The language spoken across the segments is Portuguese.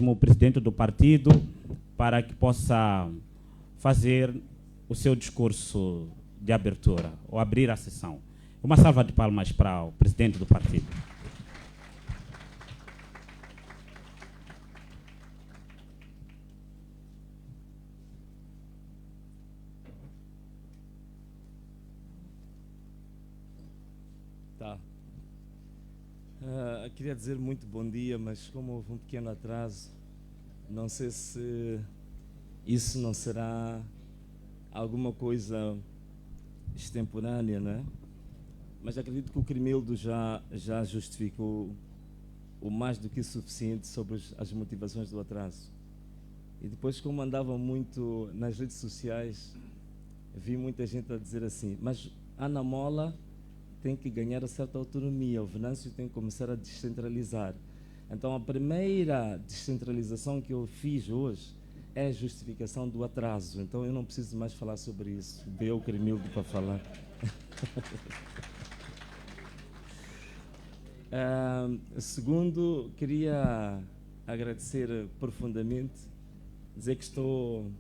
o presidente do partido para que possa fazer o seu discurso de abertura, ou abrir a sessão. Uma salva de palmas para o presidente do partido. Tá. Queria dizer muito bom dia, mas como houve um pequeno atraso, não sei se isso não será alguma coisa extemporânea, né? Mas acredito que o Crimildo já justificou o mais do que suficiente sobre as motivações do atraso. E depois, como andava muito nas redes sociais, vi muita gente a dizer assim, mas Ana Mola tem que ganhar a certa autonomia, o Venâncio tem que começar a descentralizar. Então a primeira descentralização que eu fiz hoje é a justificação do atraso. Então eu não preciso mais falar sobre isso. Deu o Crimildo para falar. Segundo, queria agradecer profundamente, dizer que estou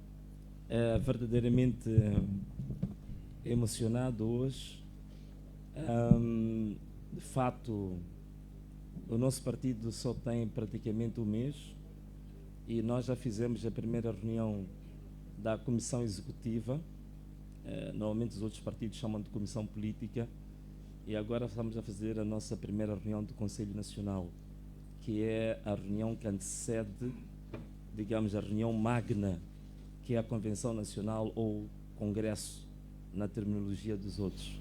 verdadeiramente emocionado hoje. De fato, o nosso partido só tem praticamente um mês e nós já fizemos a primeira reunião da comissão executiva. Normalmente os outros partidos chamam de comissão política, e agora estamos a fazer a nossa primeira reunião do Conselho Nacional, que é a reunião que antecede, digamos, a reunião magna, que é a Convenção Nacional ou Congresso, na terminologia dos outros.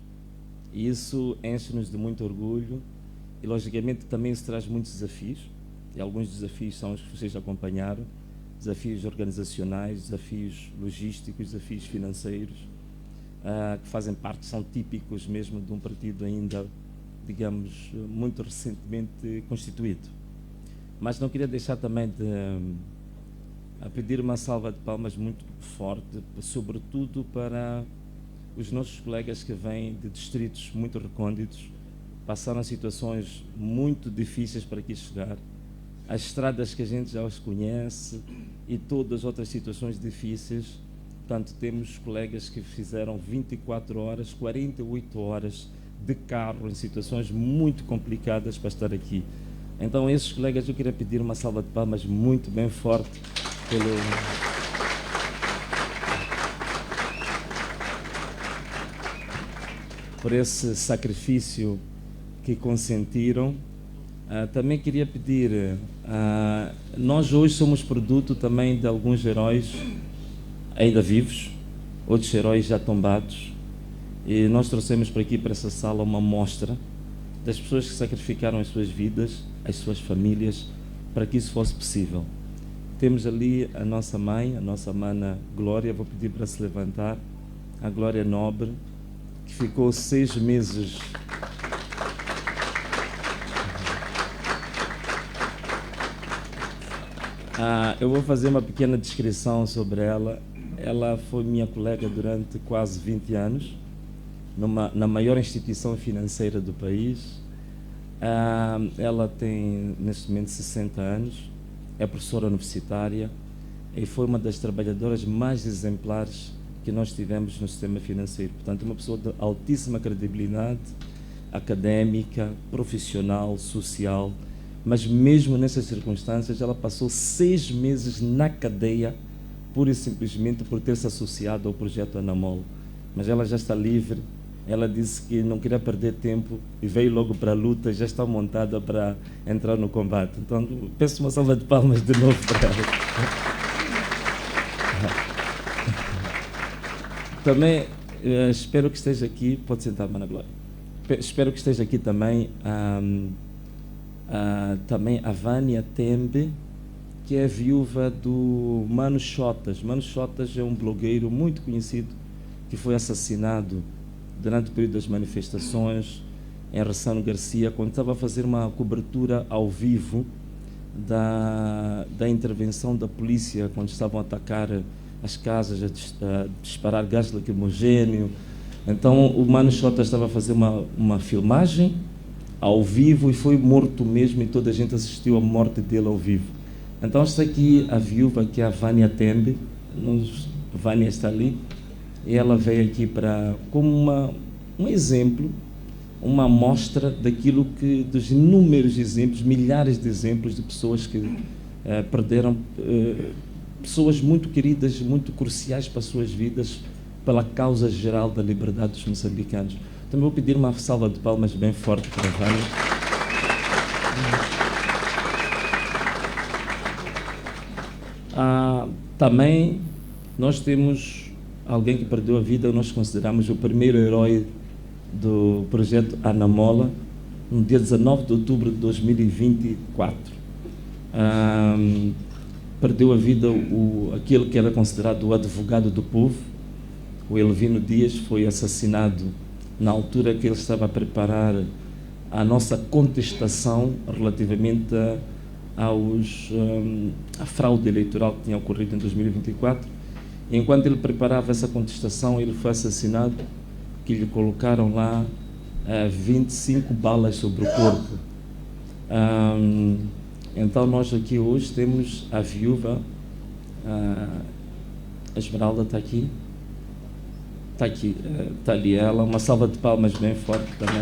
E isso enche-nos de muito orgulho e, logicamente, também isso traz muitos desafios, e alguns desafios são os que vocês acompanharam, desafios organizacionais, desafios logísticos, desafios financeiros, que fazem parte, são típicos mesmo de um partido ainda, digamos, muito recentemente constituído. Mas não queria deixar também de pedir uma salva de palmas muito forte, sobretudo para os nossos colegas que vêm de distritos muito recônditos, passaram situações muito difíceis para aqui chegar, as estradas que a gente já os conhece e todas as outras situações difíceis. Portanto, temos colegas que fizeram 24 horas, 48 horas de carro em situações muito complicadas para estar aqui. Então, a esses colegas eu queria pedir uma salva de palmas muito bem forte por esse sacrifício que consentiram. Também queria pedir, nós hoje somos produto também de alguns heróis ainda vivos, outros heróis já tombados, e nós trouxemos para aqui, para essa sala, uma mostra das pessoas que sacrificaram as suas vidas, as suas famílias, para que isso fosse possível. Temos ali a nossa mãe, a nossa mana Glória, vou pedir para se levantar, a Glória Nobre, que ficou 6 meses... eu vou fazer uma pequena descrição sobre ela. Ela foi minha colega durante quase 20 anos, na maior instituição financeira do país. Ela tem, neste momento, 60 anos, é professora universitária e foi uma das trabalhadoras mais exemplares que nós tivemos no sistema financeiro. Portanto, uma pessoa de altíssima credibilidade académica, profissional, social, mas mesmo nessas circunstâncias ela passou 6 meses na cadeia, pura e simplesmente por ter se associado ao projeto Ana Mola. Mas ela já está livre, ela disse que não queria perder tempo e veio logo para a luta, já está montada para entrar no combate. Então, peço uma salva de palmas de novo para ela. Também espero que esteja aqui, pode sentar, Mana Glória. Espero que esteja aqui também também a Vânia Tembe, que é viúva do Mano Chotas. Mano Chotas é um blogueiro muito conhecido que foi assassinado durante o período das manifestações em Ressano Garcia, quando estava a fazer uma cobertura ao vivo da intervenção da polícia, quando estavam a atacar as casas, a disparar gás lacrimogéneo. Então o Mano Chotas estava a fazer uma filmagem ao vivo e foi morto mesmo, e toda a gente assistiu à morte dele ao vivo. Então está aqui a viúva, que é a Vânia Tembe. Vânia está ali. E ela veio aqui como um exemplo, uma amostra daquilo que, dos inúmeros exemplos, milhares de exemplos de pessoas que perderam, pessoas muito queridas, muito cruciais para as suas vidas, pela causa geral da liberdade dos moçambicanos. Também vou pedir uma salva de palmas bem forte para a Vânia. Também nós temos alguém que perdeu a vida, nós consideramos o primeiro herói do projeto Anamola, no dia 19 de outubro de 2024. Perdeu a vida aquele que era considerado o advogado do povo, o Elvino Dias. Foi assassinado na altura que ele estava a preparar a nossa contestação relativamente à fraude eleitoral que tinha ocorrido em 2024. Enquanto ele preparava essa contestação, ele foi assassinado, que lhe colocaram lá 25 balas sobre o corpo. Então nós aqui hoje temos a viúva, a Esmeralda está aqui, está ali ela. Uma salva de palmas bem forte também.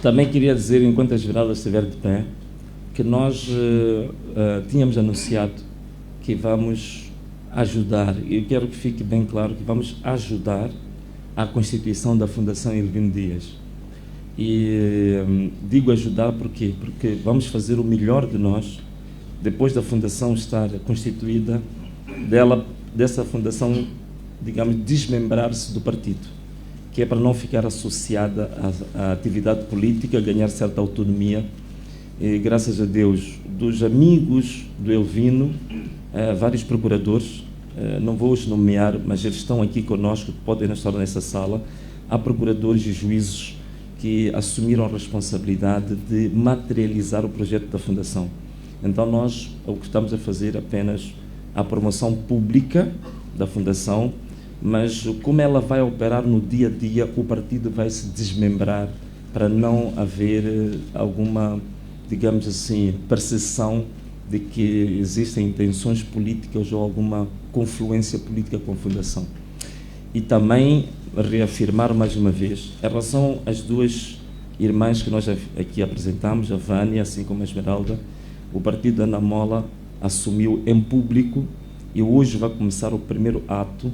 Também queria dizer, enquanto a Esmeralda estiver de pé, que nós tínhamos anunciado que vamos ajudar, e eu quero que fique bem claro que vamos ajudar a constituição da Fundação Elvino Dias. E digo ajudar porque vamos fazer o melhor de nós, depois da Fundação estar constituída, dessa Fundação, digamos, desmembrar-se do partido, que é para não ficar associada à atividade política, ganhar certa autonomia. E, graças a Deus, dos amigos do Elvino, vários procuradores, não vou os nomear, mas eles estão aqui conosco, podem estar nessa sala. Há procuradores e juízes que assumiram a responsabilidade de materializar o projeto da Fundação. Então nós, o que estamos a fazer apenas a promoção pública da Fundação, mas como ela vai operar no dia a dia, o partido vai se desmembrar para não haver alguma, digamos assim, percepção de que existem intenções políticas ou alguma confluência política com a Fundação. E também reafirmar mais uma vez, em relação às duas irmãs que nós aqui apresentamos, a Vânia, assim como a Esmeralda, o partido Anamola assumiu em público e hoje vai começar o primeiro ato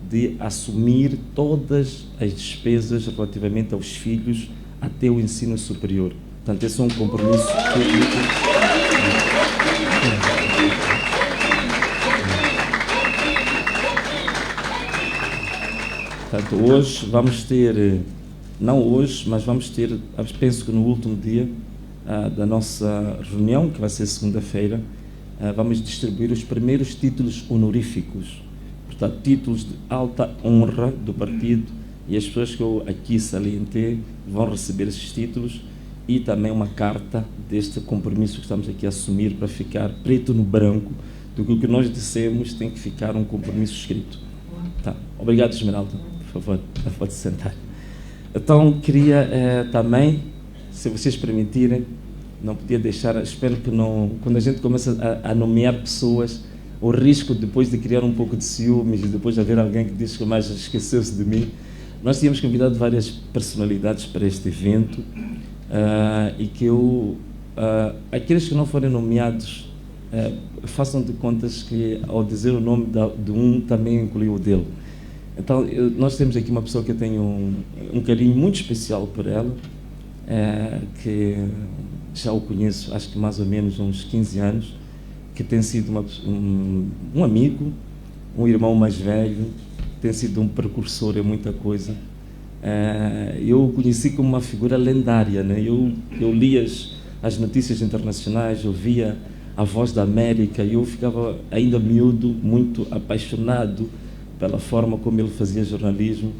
de assumir todas as despesas relativamente aos filhos até o ensino superior. Portanto, esse é um compromisso público. Portanto, hoje vamos ter, não hoje, mas vamos ter, penso que no último dia da nossa reunião, que vai ser segunda-feira, vamos distribuir os primeiros títulos honoríficos. Portanto, títulos de alta honra do partido, e as pessoas que eu aqui salientei vão receber esses títulos e também uma carta deste compromisso que estamos aqui a assumir para ficar preto no branco do que o que nós dissemos tem que ficar um compromisso escrito. Tá. Obrigado, Esmeralda. Por favor, pode sentar. Então, queria também, se vocês permitirem, não podia deixar, espero que não, quando a gente começa a nomear pessoas, o risco depois de criar um pouco de ciúmes e depois de haver alguém que diz que mais esqueceu-se de mim. Nós tínhamos convidado várias personalidades para este evento e que aqueles que não forem nomeados façam de contas que ao dizer o nome de um também incluiu o dele. Então nós temos aqui uma pessoa que eu tenho um carinho muito especial por ela, que já o conheço acho que mais ou menos uns 15 anos, que tem sido um amigo, um irmão mais velho, tem sido um precursor em muita coisa. Eu o conheci como uma figura lendária, né? Eu li as notícias internacionais, eu via a Voz da América e eu ficava ainda miúdo, muito apaixonado pela forma como ele fazia jornalismo,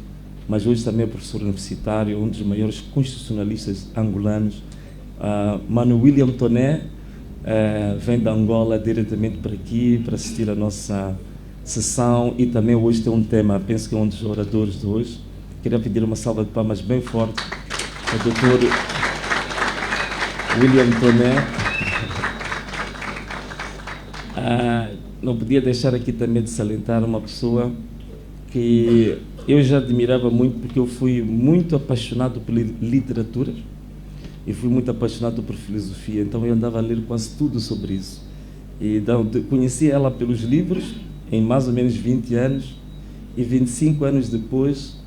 mas hoje também é professor universitário, um dos maiores constitucionalistas angolanos. Mano William Toné vem da Angola diretamente para aqui para assistir a nossa sessão e também hoje tem um tema, penso que é um dos oradores de hoje. Queria pedir uma salva de palmas bem forte ao Dr. William Toné. Não podia deixar aqui também de salientar uma pessoa que eu já admirava muito, porque eu fui muito apaixonado por literatura e fui muito apaixonado por filosofia, então eu andava a ler quase tudo sobre isso. E então, conheci ela pelos livros em mais ou menos 20 anos e 25 anos depois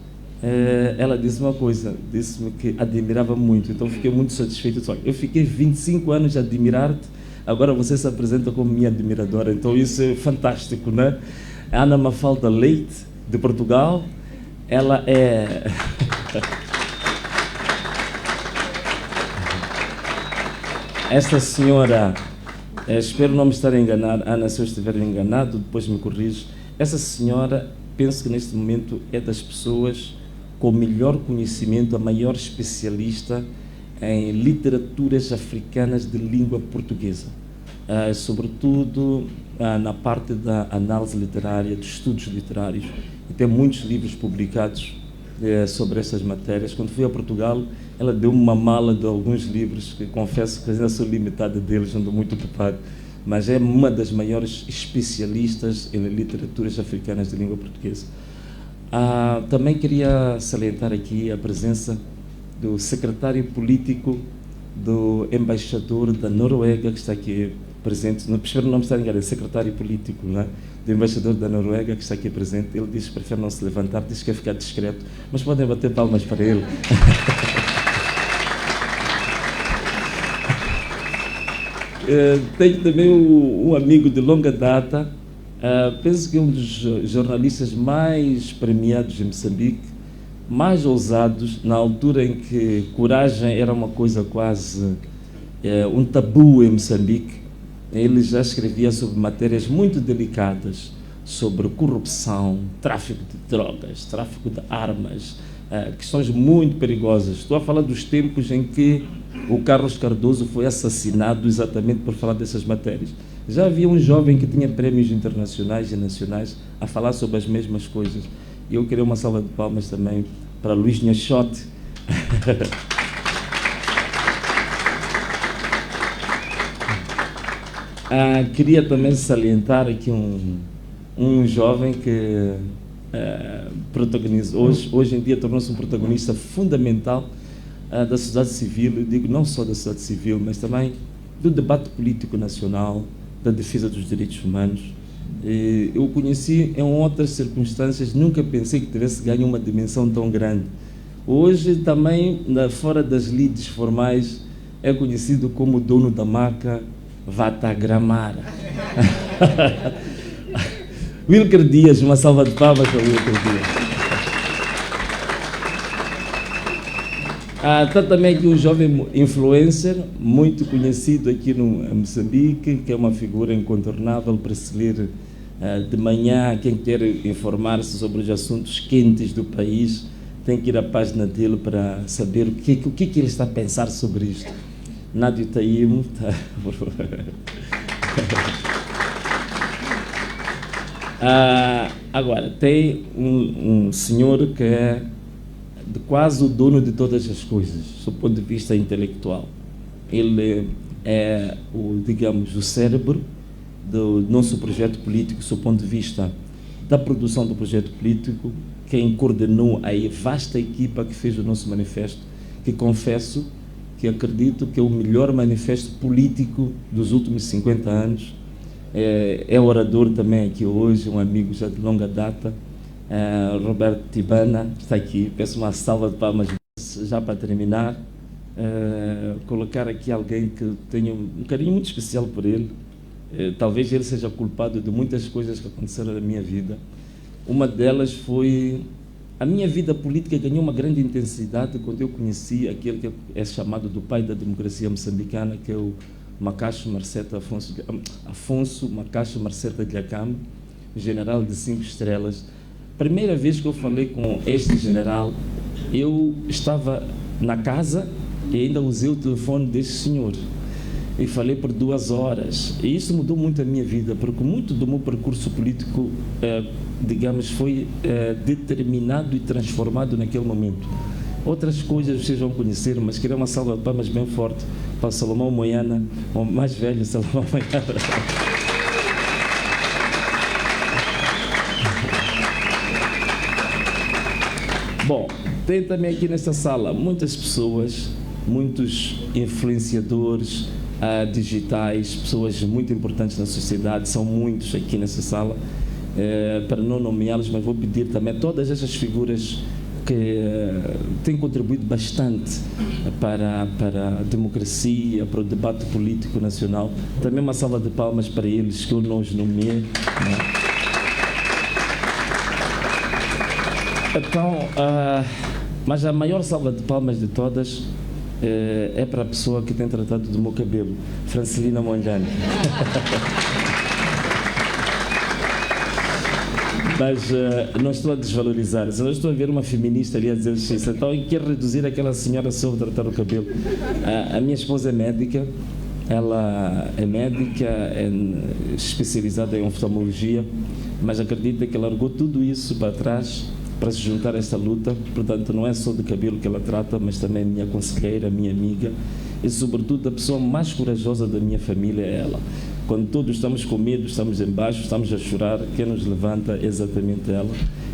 ela disse uma coisa, disse-me que admirava muito, então fiquei muito satisfeito. Eu fiquei 25 anos a admirar-te, agora você se apresenta como minha admiradora, então isso é fantástico, né? Ana Mafalda Leite, de Portugal, ela é... Esta senhora, espero não me estar a enganar, Ana, se eu estiver enganado, depois me corrige. Essa senhora, penso que neste momento é das pessoas com melhor conhecimento, a maior especialista em literaturas africanas de língua portuguesa, sobretudo na parte da análise literária, dos estudos literários, e tem muitos livros publicados sobre essas matérias. Quando fui a Portugal, ela deu-me uma mala de alguns livros, que confesso que ainda sou limitado deles, ando muito ocupado, mas é uma das maiores especialistas em literaturas africanas de língua portuguesa. Também queria salientar aqui a presença do secretário político do embaixador da Noruega, que está aqui presente. Espero não me estar enganando, secretário político, não é? Do embaixador da Noruega, que está aqui presente. Ele diz que prefere não se levantar, diz que quer ficar discreto, mas podem bater palmas para ele. Tenho também um amigo de longa data, penso que é um dos jornalistas mais premiados em Moçambique, mais ousados, na altura em que coragem era uma coisa quase um tabu em Moçambique. Ele já escrevia sobre matérias muito delicadas, sobre corrupção, tráfico de drogas, tráfico de armas, questões muito perigosas. Estou a falar dos tempos em que o Carlos Cardoso foi assassinado exatamente por falar dessas matérias. Já havia um jovem que tinha prémios internacionais e nacionais a falar sobre as mesmas coisas. E eu queria uma salva de palmas também para Luís Nhachote. Queria também salientar aqui um jovem que protagonizou, hoje em dia tornou-se um protagonista fundamental da sociedade civil, eu digo não só da sociedade civil, mas também do debate político nacional, da defesa dos direitos humanos. Eu o conheci em outras circunstâncias, nunca pensei que tivesse ganho uma dimensão tão grande. Hoje também, fora das lides formais, é conhecido como o dono da marca Vatagramara. Wilker Dias, uma salva de palmas para Wilker Dias. Está também aqui um jovem influencer, muito conhecido aqui no Moçambique, que é uma figura incontornável para se ler de manhã. Quem quer informar-se sobre os assuntos quentes do país tem que ir à página dele para saber o que ele está a pensar sobre isto. Nádio Taimo. Agora, tem um senhor que é quase o dono de todas as coisas, do ponto de vista intelectual. Ele é digamos, o cérebro do nosso projeto político, do ponto de vista da produção do projeto político, quem coordenou a vasta equipa que fez o nosso manifesto, que confesso que acredito que é o melhor manifesto político dos últimos 50 anos. É orador também aqui hoje, um amigo já de longa data, Roberto Tibana, está aqui. Peço uma salva de palmas já para terminar. Colocar aqui alguém que tenho um carinho muito especial por ele. Talvez ele seja culpado de muitas coisas que aconteceram na minha vida. Uma delas foi... A minha vida política ganhou uma grande intensidade quando eu conheci aquele que é chamado do pai da democracia moçambicana, que é o Macacho Marceta Afonso Macacho Marceta de Acambo, general de 5 estrelas. Primeira vez que eu falei com este general, eu estava na casa e ainda usei o telefone deste senhor. e falei por 2 horas. E isso mudou muito a minha vida, porque muito do meu percurso político, digamos, foi determinado e transformado naquele momento. Outras coisas vocês vão conhecer, mas queria uma salva de palmas bem forte para Salomão Moiana, o mais velho Salomão Moiana. Bom, tem também aqui nesta sala muitas pessoas, muitos influenciadores digitais, pessoas muito importantes na sociedade, são muitos aqui nessa sala, para não nomeá-los, mas vou pedir também a todas essas figuras que têm contribuído bastante para a democracia, para o debate político nacional. Também uma salva de palmas para eles, que eu não os nomeei, né? Então, mas a maior salva de palmas de todas é para a pessoa que tem tratado do meu cabelo, Francelina Mondlane. Mas não estou a desvalorizar, só estou a ver uma feminista ali a dizer isso. Então, quer reduzir aquela senhora sobre tratar o cabelo. A minha esposa é médica, ela é médica, é especializada em oftalmologia, mas acredita que ela largou tudo isso para trás para se juntar a esta luta. Portanto, não é só de cabelo que ela trata, mas também é minha conselheira, minha amiga e, sobretudo, a pessoa mais corajosa da minha família é ela. Quando todos estamos com medo, estamos embaixo, estamos a chorar, quem nos levanta é exatamente ela.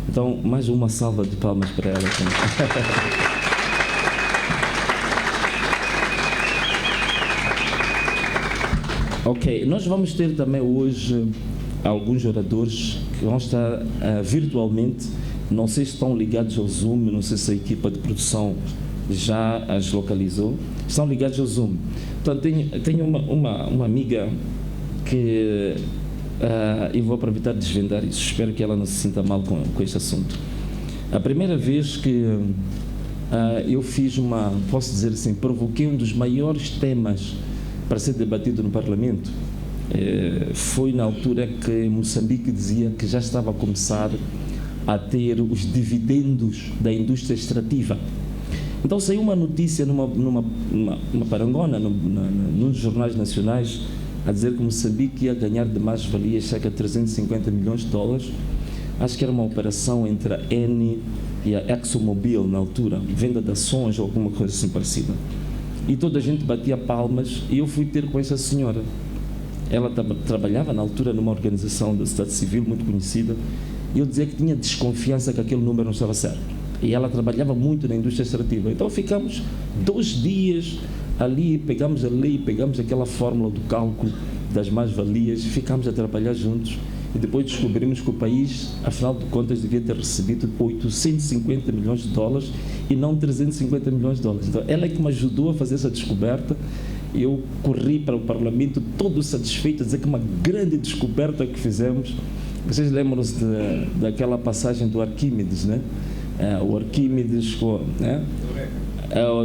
Então, mais uma salva de palmas para ela também. Ok, nós vamos ter também hoje alguns oradores que vão estar virtualmente. Não sei se estão ligados ao Zoom, não sei se a equipa de produção já as localizou. Estão ligados ao Zoom. Portanto, tenho uma amiga que eu vou aproveitar de desvendar isso. Espero que ela não se sinta mal com este assunto. A primeira vez que eu fiz posso dizer assim, provoquei um dos maiores temas para ser debatido no Parlamento, foi na altura que Moçambique dizia que já estava a começar a ter os dividendos da indústria extrativa. Então saiu uma notícia numa parangona, nos jornais nacionais, a dizer que Moçambique ia ganhar de mais-valias cerca de 350 milhões de dólares. Acho que era uma operação entre a Eni e a ExxonMobil na altura, venda de ações ou alguma coisa assim parecida. E toda a gente batia palmas e eu fui ter com essa senhora. Ela trabalhava na altura numa organização da sociedade civil muito conhecida e eu dizia que tinha desconfiança que aquele número não estava certo. E ela trabalhava muito na indústria extrativa. Então ficamos 2 dias ali, pegamos a lei, pegamos aquela fórmula do cálculo das mais-valias, ficámos a trabalhar juntos e depois descobrimos que o país, afinal de contas, devia ter recebido 850 milhões de dólares e não 350 milhões de dólares. Então ela é que me ajudou a fazer essa descoberta. Eu corri para o Parlamento todo satisfeito a dizer que uma grande descoberta que fizemos. Vocês lembram-se daquela passagem do Arquímedes, né? O Arquímedes, né?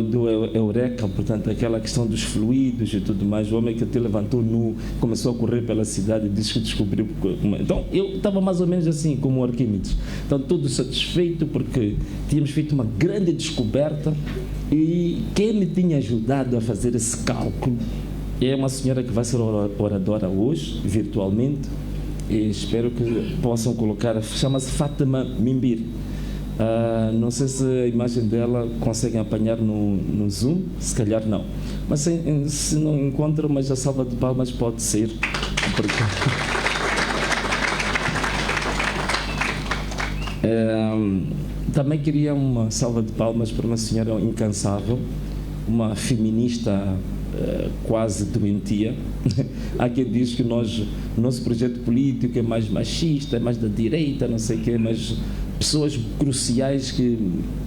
Do Eureka, portanto, aquela questão dos fluidos e tudo mais. O homem que até levantou nu, começou a correr pela cidade e disse que descobriu. Então, eu estava mais ou menos assim, como o Arquímedes. Então, todo satisfeito porque tínhamos feito uma grande descoberta e quem me tinha ajudado a fazer esse cálculo é uma senhora que vai ser oradora hoje, virtualmente, e espero que possam colocar, chama-se Fátima Mimbir. Não sei se a imagem dela conseguem apanhar no Zoom, se calhar não. Mas se não encontram, mas a salva de palmas pode ser. Porque... também queria uma salva de palmas para uma senhora incansável, uma feminista quase doentia. Há quem diz que o nosso projeto político é mais machista, é mais da direita, não sei o quê, mas pessoas cruciais que,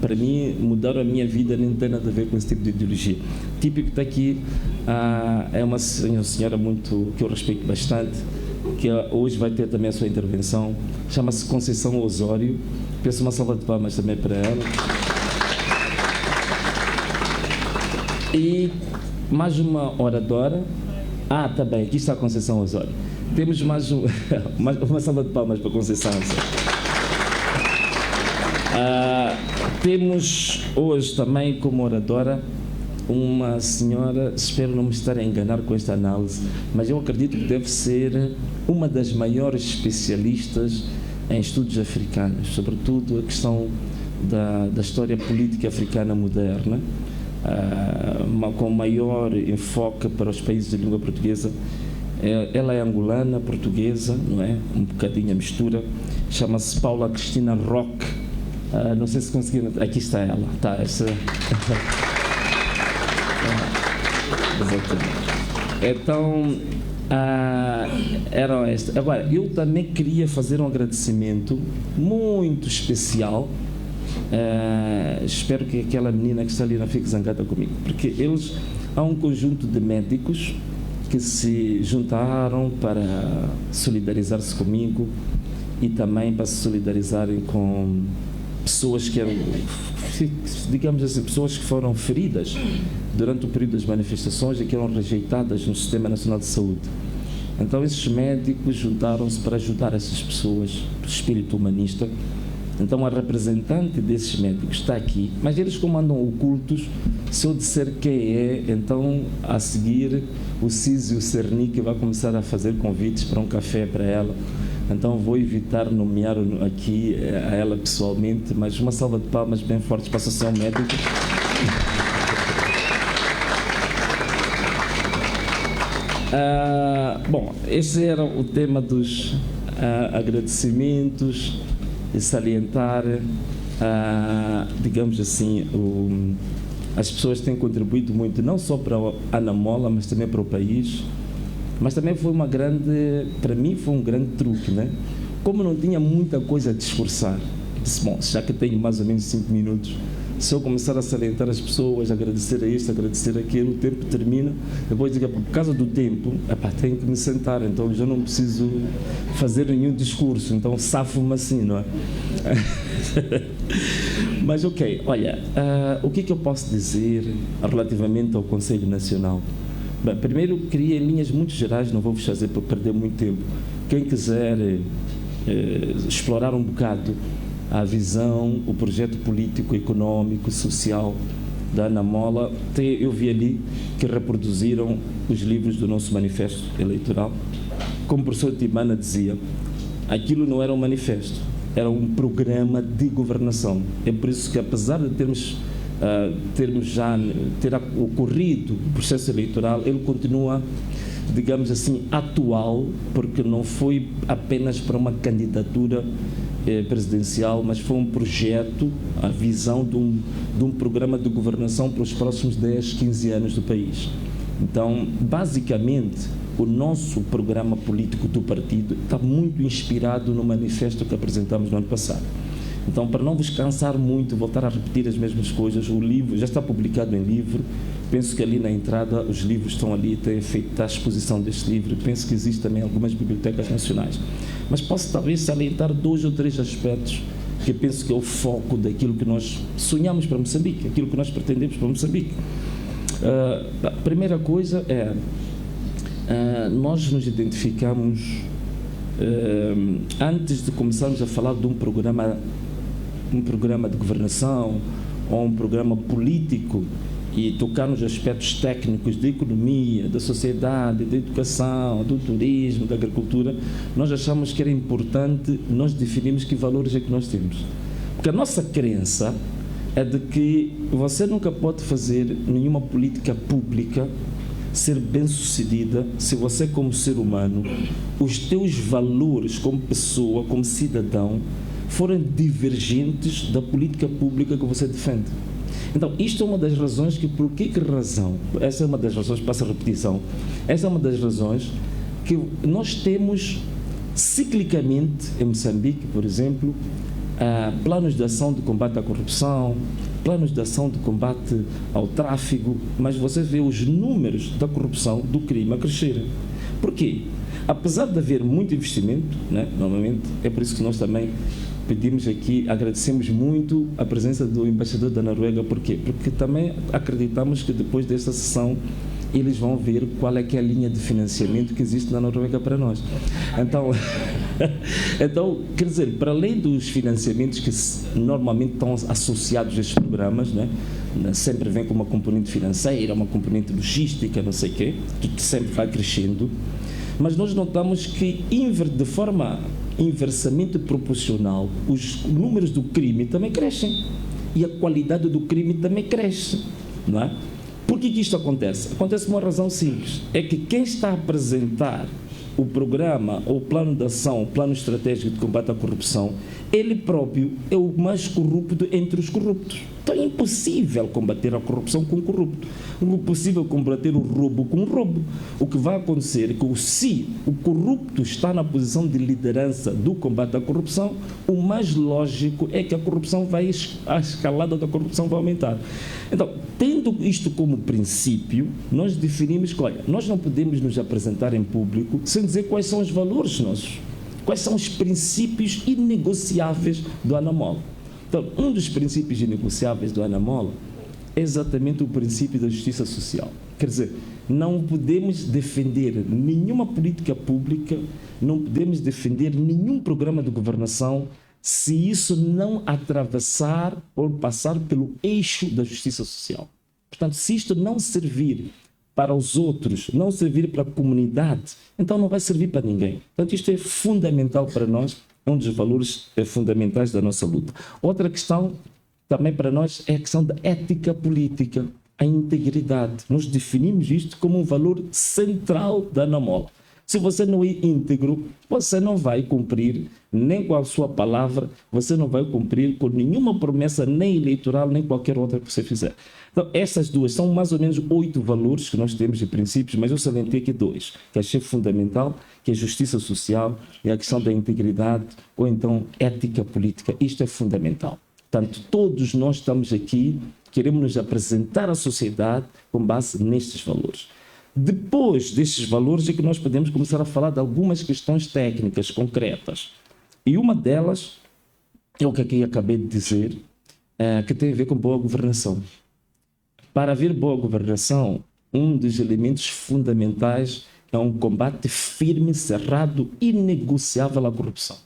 para mim, mudaram a minha vida, nem tem nada a ver com esse tipo de ideologia. O típico que está aqui é uma senhora muito, que eu respeito bastante, que hoje vai ter também a sua intervenção, chama-se Conceição Osório. Peço uma salva de palmas também para ela. E mais uma oradora. Tá bem, aqui está a Conceição Osório. Temos mais uma salva de palmas para a Conceição Osório. Temos hoje também como oradora uma senhora, espero não me estar a enganar com esta análise, mas eu acredito que deve ser uma das maiores especialistas em estudos africanos, sobretudo a questão da história política africana moderna, com maior enfoque para os países de língua portuguesa. Ela é angolana, portuguesa, não é? Um bocadinho a mistura. Chama-se Paula Cristina Roque. Não sei se conseguiram. Aqui está ela. Tá, essa. Então, era esta. Agora, eu também queria fazer um agradecimento muito especial. Espero que aquela menina que está ali não fique zangada comigo, porque há um conjunto de médicos que se juntaram para solidarizar-se comigo e também para se solidarizarem com pessoas que eram, digamos assim, pessoas que foram feridas durante o período das manifestações e que eram rejeitadas no Sistema Nacional de Saúde. Então esses médicos juntaram-se para ajudar essas pessoas, do espírito humanista. Então a representante desses médicos está aqui, mas eles como andam ocultos, se eu disser quem é, então a seguir o Císio Cernic vai começar a fazer convites para um café para ela. Então vou evitar nomear aqui a ela pessoalmente, mas uma salva de palmas bem fortes para a Associação Médica. Bom, esse era o tema dos agradecimentos e salientar, digamos assim, as pessoas têm contribuído muito, não só para a Anamola, mas também para o país. Mas também foi para mim foi um grande truque, né? Como não tinha muita coisa a discursar, disse, bom, já que tenho mais ou menos 5 minutos, se eu começar a salientar as pessoas, agradecer a isto, agradecer aquilo, o tempo termina, depois digo, por causa do tempo, tenho que me sentar, então já não preciso fazer nenhum discurso, então safo-me assim, não é? Mas ok, olha, o que eu posso dizer relativamente ao Conselho Nacional? Bem, primeiro queria em linhas muito gerais, não vou vos fazer para perder muito tempo. Quem quiser explorar um bocado a visão, o projeto político, económico, social da Anamola, eu vi ali que reproduziram os livros do nosso manifesto eleitoral. Como o professor Tibana dizia, aquilo não era um manifesto, era um programa de governação. É por isso que, apesar de ter ocorrido o processo eleitoral, ele continua, digamos assim, atual, porque não foi apenas para uma candidatura presidencial, mas foi um projeto, a visão de um programa de governação para os próximos 10, 15 anos do país. Então, basicamente, o nosso programa político do partido está muito inspirado no manifesto que apresentamos no ano passado. Então, para não vos cansar muito, voltar a repetir as mesmas coisas, o livro já está publicado em livro. Penso que ali na entrada os livros estão ali, tem feito a exposição deste livro. Penso que existe também em algumas bibliotecas nacionais. Mas posso talvez salientar 2 ou 3 aspectos que eu penso que é o foco daquilo que nós sonhamos para Moçambique, aquilo que nós pretendemos para Moçambique. A primeira coisa é, nós nos identificamos, antes de começarmos a falar de um programa de governação ou um programa político e tocar nos aspectos técnicos da economia, da sociedade, da educação, do turismo, da agricultura, nós achamos que era importante nós definirmos que valores é que nós temos. Porque a nossa crença é de que você nunca pode fazer nenhuma política pública ser bem-sucedida se você, como ser humano, os teus valores como pessoa, como cidadão, forem divergentes da política pública que você defende. Então, isto é uma das razões que, por que razão? Essa é uma das razões, passa a repetição, essa é uma das razões que nós temos ciclicamente em Moçambique, por exemplo, planos de ação de combate à corrupção, planos de ação de combate ao tráfico, mas você vê os números da corrupção, do crime a crescerem. Por quê? Apesar de haver muito investimento, né, normalmente, é por isso que nós também pedimos aqui, agradecemos muito a presença do embaixador da Noruega. Por quê? Porque também acreditamos que depois desta sessão eles vão ver qual é que é a linha de financiamento que existe na Noruega para nós. Então, então, quer dizer, para além dos financiamentos que normalmente estão associados a estes programas, né, sempre vem com uma componente financeira, uma componente logística, não sei o quê, que sempre vai crescendo, mas nós notamos que, de forma inversamente proporcional, os números do crime também crescem e a qualidade do crime também cresce, não é? Por que isto acontece? Acontece por uma razão simples, é que quem está a apresentar o programa, ou o plano de ação, o plano estratégico de combate à corrupção, ele próprio é o mais corrupto entre os corruptos. Então é impossível combater a corrupção com o corrupto. Não é possível combater o roubo com o roubo. O que vai acontecer é que, se o corrupto está na posição de liderança do combate à corrupção, o mais lógico é que a corrupção vai, a escalada da corrupção vai aumentar. Então, tendo isto como princípio, nós definimos que, olha, nós não podemos nos apresentar em público sem dizer quais são os valores nossos, quais são os princípios inegociáveis do Anamola. Então, um dos princípios inegociáveis do Anamola é exatamente o princípio da justiça social. Quer dizer, não podemos defender nenhuma política pública, não podemos defender nenhum programa de governação se isso não atravessar ou passar pelo eixo da justiça social. Portanto, se isto não servir para os outros, não servir para a comunidade, então não vai servir para ninguém. Portanto, isto é fundamental para nós, é um dos valores fundamentais da nossa luta. Outra questão também para nós é a questão da ética política, a integridade. Nós definimos isto como um valor central da Anamola. Se você não é íntegro, você não vai cumprir nem com a sua palavra, você não vai cumprir com nenhuma promessa, nem eleitoral, nem qualquer outra que você fizer. Então, essas duas são mais ou menos 8 valores que nós temos de princípios, mas eu salientei aqui 2, que achei fundamental, que é a justiça social e a questão da integridade, ou então ética política. Isto é fundamental. Portanto, todos nós estamos aqui, queremos nos apresentar à sociedade com base nestes valores. Depois destes valores é que nós podemos começar a falar de algumas questões técnicas, concretas. E uma delas é o que aqui acabei de dizer, que tem a ver com boa governação. Para haver boa governação, um dos elementos fundamentais é um combate firme, cerrado, inegociável à corrupção.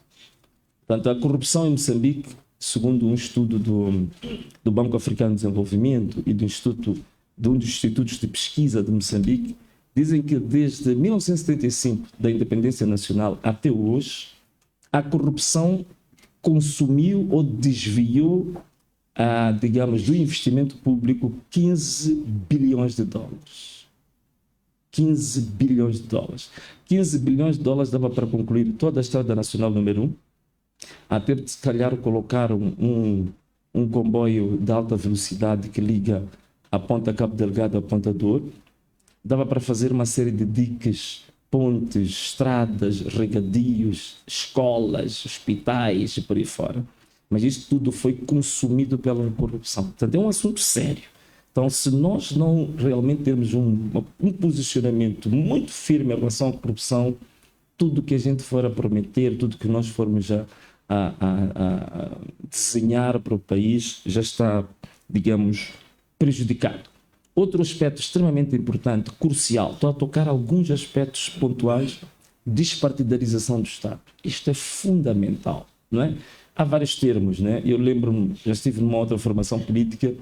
Portanto, a corrupção em Moçambique, segundo um estudo do Banco Africano de Desenvolvimento e de um dos institutos de pesquisa de Moçambique, dizem que desde 1975, da independência nacional até hoje, a corrupção consumiu ou desviou, digamos, do investimento público 15 bilhões de dólares. 15 bilhões de dólares. 15 bilhões de dólares dava para concluir toda a Estrada Nacional número 1, até se calhar colocar um comboio de alta velocidade que liga a Ponta Cabo Delgado à Ponta do Ouro. Dava para fazer uma série de diques, pontes, estradas, regadios, escolas, hospitais e por aí fora. Mas isso tudo foi consumido pela corrupção. Portanto, é um assunto sério. Então, se nós não realmente temos um posicionamento muito firme em relação à corrupção, tudo que a gente for a prometer, tudo que nós formos a desenhar para o país, já está, digamos, prejudicado. Outro aspecto extremamente importante, crucial, estou a tocar alguns aspectos pontuais, despartidarização do Estado. Isto é fundamental, não é? Há vários termos, né? Eu lembro-me, já estive numa outra formação política,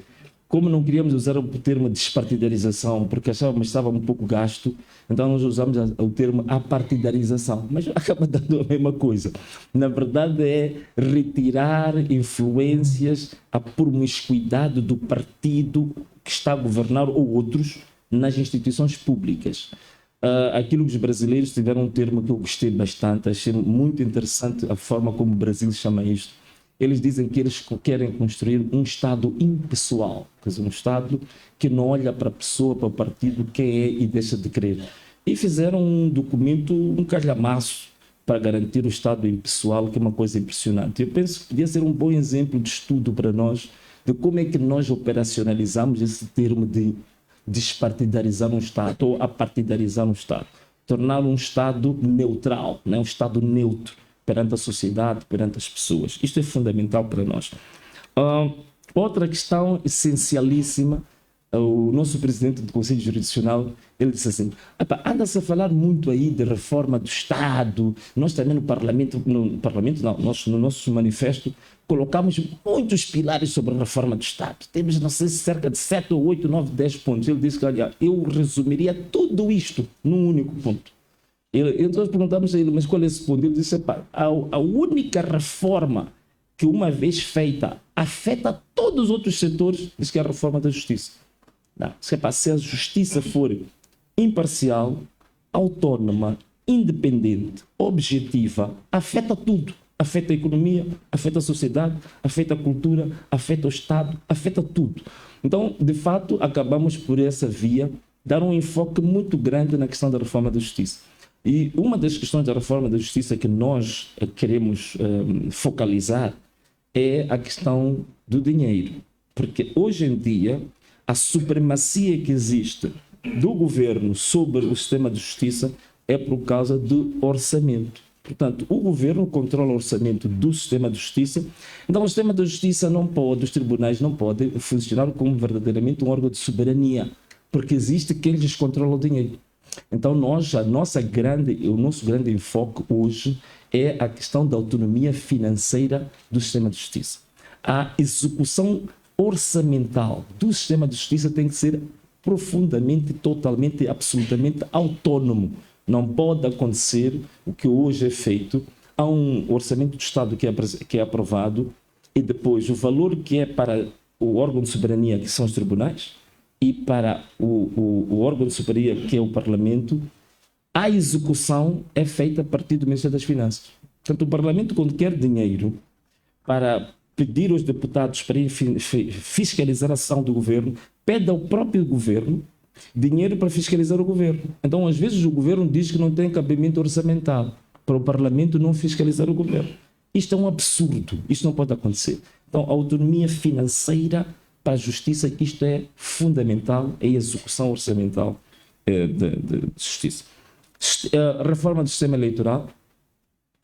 como não queríamos usar o termo despartidarização, porque achávamos que estava um pouco gasto, então nós usamos o termo apartidarização, mas acaba dando a mesma coisa. Na verdade é retirar influências, a promiscuidade do partido que está a governar ou outros nas instituições públicas. Aquilo que os brasileiros tiveram um termo que eu gostei bastante, achei muito interessante a forma como o Brasil chama isto. Eles dizem que eles querem construir um Estado impessoal, quer dizer, um Estado que não olha para a pessoa, para o partido, quem é e deixa de crer. E fizeram um documento, um calhamaço, para garantir o Estado impessoal, que é uma coisa impressionante. Eu penso que podia ser um bom exemplo de estudo para nós, de como é que nós operacionalizamos esse termo de despartidarizar um Estado ou apartidarizar um Estado. Tornar um Estado neutral, né? Um Estado neutro perante a sociedade, perante as pessoas. Isto é fundamental para nós. Outra questão essencialíssima o nosso presidente do Conselho Jurisdicional, ele disse assim, anda-se a falar muito aí de reforma do Estado, nós também no Parlamento não, nós no nosso manifesto colocamos muitos pilares sobre a reforma do Estado, temos, não sei, cerca de 7 ou 8, 9, 10 pontos. Ele disse que, olha, eu resumiria tudo isto num único ponto. Então nós perguntamos a ele, mas qual é esse ponto? Ele disse, a única reforma que uma vez feita afeta todos os outros setores, diz que é a reforma da justiça. Não, se a justiça for imparcial, autônoma, independente, objetiva, afeta tudo. Afeta a economia, afeta a sociedade, afeta a cultura, afeta o Estado, afeta tudo. Então, de fato, acabamos por essa via dar um enfoque muito grande na questão da reforma da justiça. E uma das questões da reforma da justiça que nós queremos focalizar é a questão do dinheiro. Porque hoje em dia, a supremacia que existe do governo sobre o sistema de justiça é por causa do orçamento. Portanto, o governo controla o orçamento do sistema de justiça. Então, o sistema de justiça não pode, os tribunais não podem funcionar como verdadeiramente um órgão de soberania, porque existe quem lhes controla o dinheiro. Então, o nosso grande enfoque hoje é a questão da autonomia financeira do sistema de justiça. A execução orçamental do sistema de justiça tem que ser profundamente, totalmente, absolutamente autônomo. Não pode acontecer o que hoje é feito. Há um orçamento do Estado que é aprovado e depois o valor que é para o órgão de soberania, que são os tribunais, e para o órgão de soberania, que é o Parlamento, a execução é feita a partir do Ministério das Finanças. Portanto, o Parlamento, quando quer dinheiro para pedir aos deputados para fiscalizar a ação do governo, pede ao próprio governo dinheiro para fiscalizar o governo. Então, às vezes, o governo diz que não tem cabimento orçamental para o Parlamento não fiscalizar o governo. Isto é um absurdo. Isto não pode acontecer. Então, a autonomia financeira para a justiça, isto é fundamental, é a execução orçamental de justiça. A reforma do sistema eleitoral,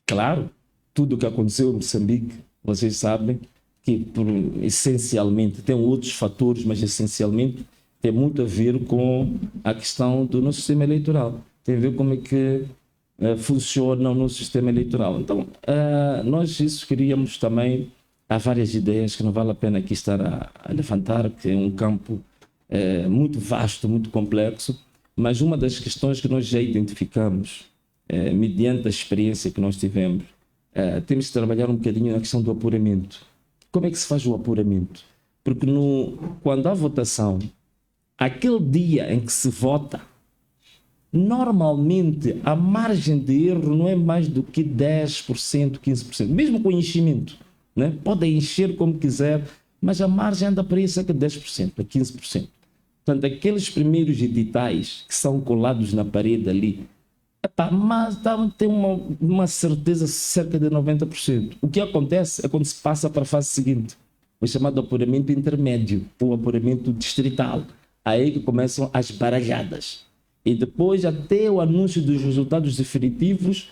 claro, tudo o que aconteceu em Moçambique, vocês sabem que essencialmente, tem outros fatores, mas essencialmente tem muito a ver com a questão do nosso sistema eleitoral. Tem a ver como é que funciona o nosso sistema eleitoral. Então, nós isso queríamos também. Há várias ideias que não vale a pena aqui estar a levantar, que é um campo muito vasto, muito complexo, mas uma das questões que nós já identificamos, mediante a experiência que nós tivemos, temos que trabalhar um bocadinho na questão do apuramento. Como é que se faz o apuramento? Porque quando há votação, aquele dia em que se vota, normalmente a margem de erro não é mais do que 10%, 15%, mesmo com enchimento. Né? Pode encher como quiser, mas a margem anda para isso, é que 10%, a 15%. Portanto, aqueles primeiros editais que são colados na parede ali, mas tem uma certeza cerca de 90%. O que acontece é quando se passa para a fase seguinte, o chamado apuramento intermédio, ou apuramento distrital. Aí que começam as baralhadas. E depois, até o anúncio dos resultados definitivos,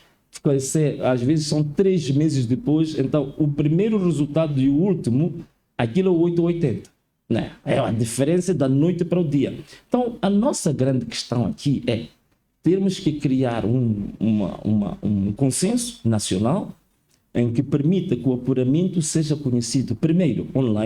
às vezes são 3 meses depois. Então, o primeiro resultado e o último, aquilo é 880. Né? É a diferença da noite para o dia. Então, a nossa grande questão aqui é termos que criar um consenso nacional em que permita que o apuramento seja conhecido primeiro online,